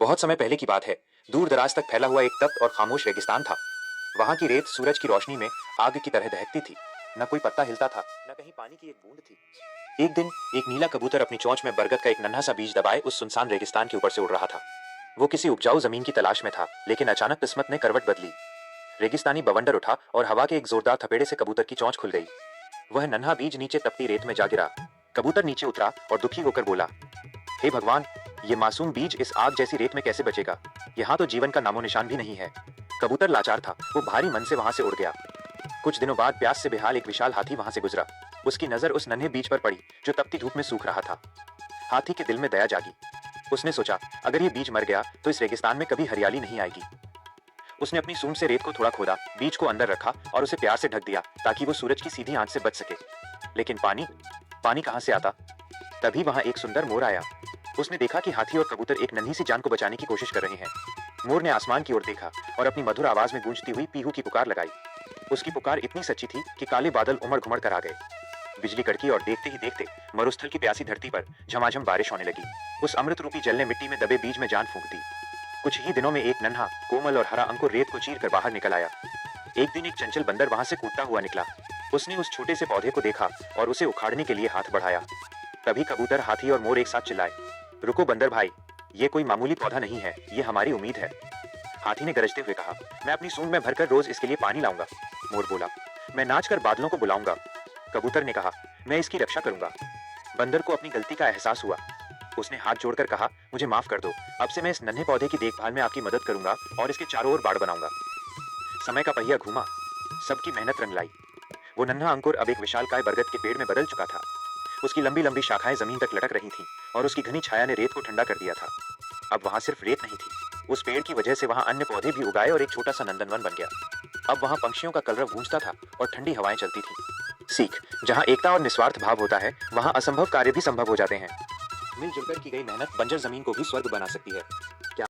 बहुत समय पहले की बात है। दूर दराज तक फैला हुआ एक तप्त और खामोश रेगिस्तान था। वहां की रेत सूरज की रोशनी में आग की तरह दहकती थी। न कोई पत्ता हिलता था, न कहीं पानी की एक बूंद थी। एक दिन एक नीला कबूतर अपनी चोंच में बरगद का एक नन्हा सा बीज दबाए उस सुनसान रेगिस्तान के ऊपर से उड़ रहा था। वो किसी उपजाऊ जमीन की तलाश में था, लेकिन अचानक किस्मत ने करवट बदली। रेगिस्तानी बवंडर उठा और हवा के एक जोरदार थपेड़े से कबूतर की चोंच खुल गई। वह नन्हा बीज नीचे तपती रेत में जा गिरा। कबूतर नीचे उतरा और दुखी होकर बोला, हे भगवान, ये मासूम बीज इस आग जैसी रेत में कैसे बचेगा? यहाँ तो जीवन का नामो निशान भी नहीं है। कबूतर लाचार था, वो भारी मन से वहां से उड़ गया। कुछ दिनों बाद प्यास से बेहाल एक विशाल हाथी वहां से गुजरा। उसकी नजर उस नन्हे बीज पर पड़ी जो तपती धूप में सूख रहा था। हाथी के दिल में दया जागी। उसने सोचा, अगर ये बीज मर गया तो इस रेगिस्तान में कभी हरियाली नहीं आएगी। उसने अपनी सूंड से रेत को थोड़ा खोदा, बीज को अंदर रखा और उसे प्यार से ढक दिया ताकि वो सूरज की सीधी आंच से बच सके। लेकिन पानी पानी कहां से आता? तभी वहां एक सुंदर मोर आया। उसने देखा कि हाथी और कबूतर एक नन्ही सी जान को बचाने की कोशिश कर रहे हैं। मोर ने आसमान की ओर देखा और अपनी मधुर आवाज में गूंजती हुई पीहू की पुकार लगाई। उसकी पुकार इतनी सच्ची थी कि काले बादल उमड़ घुमड़ कर आ गए। बिजली कड़की और देखते ही देखते मरुस्थल की प्यासी धरती पर झमाझम बारिश होने लगी। उस अमृत रूपी जल ने मिट्टी में दबे बीज में जान फूंक दी। कुछ ही दिनों में एक नन्हा, कोमल और हरा अंकुर रेत को चीर कर बाहर निकल आया। एक दिन एक चंचल बंदर वहां से कूदता हुआ निकला। उसने उस छोटे से पौधे को देखा और उसे उखाड़ने के लिए हाथ बढ़ाया। तभी कबूतर, हाथी और मोर एक साथ चिल्लाए, रुको बंदर भाई, ये कोई मामूली पौधा नहीं है, ये हमारी उम्मीद है। हाथी ने गरजते हुए कहा, मैं अपनी सूंड में भरकर रोज इसके लिए पानी लाऊंगा। मोर बोला, मैं नाचकर बादलों को बुलाऊंगा। कबूतर ने कहा, मैं इसकी रक्षा करूंगा। बंदर को अपनी गलती का एहसास हुआ। उसने हाथ जोड़कर कहा, मुझे माफ कर दो, अब से मैं इस नन्हे पौधे की देखभाल में आपकी मदद करूंगा और इसके चारों ओर बाड़ बनाऊंगा। समय का पहिया घूमा, सबकी मेहनत रंग लाई। वो नन्हा अंकुर अब एक विशालकाय बरगद के पेड़ में बदल चुका था। उसकी लंबी लंबी शाखाएं जमीन तक लटक रही थीं और उसकी घनी छाया ने रेत को ठंडा कर दिया था। अब वहां सिर्फ रेत नहीं थी, उस पेड़ की वजह से वहां अन्य पौधे भी उगाए और एक छोटा सा नंदनवन बन गया। अब वहां पंछियों का कलरव गूंजता था और ठंडी हवाएं चलती थीं। सीख, जहां एकता और निस्वार्थ भाव होता है, वहां असंभव कार्य भी संभव हो जाते हैं। मिलजुल कर की गई मेहनत बंजर जमीन को भी स्वर्ग बना सकती है।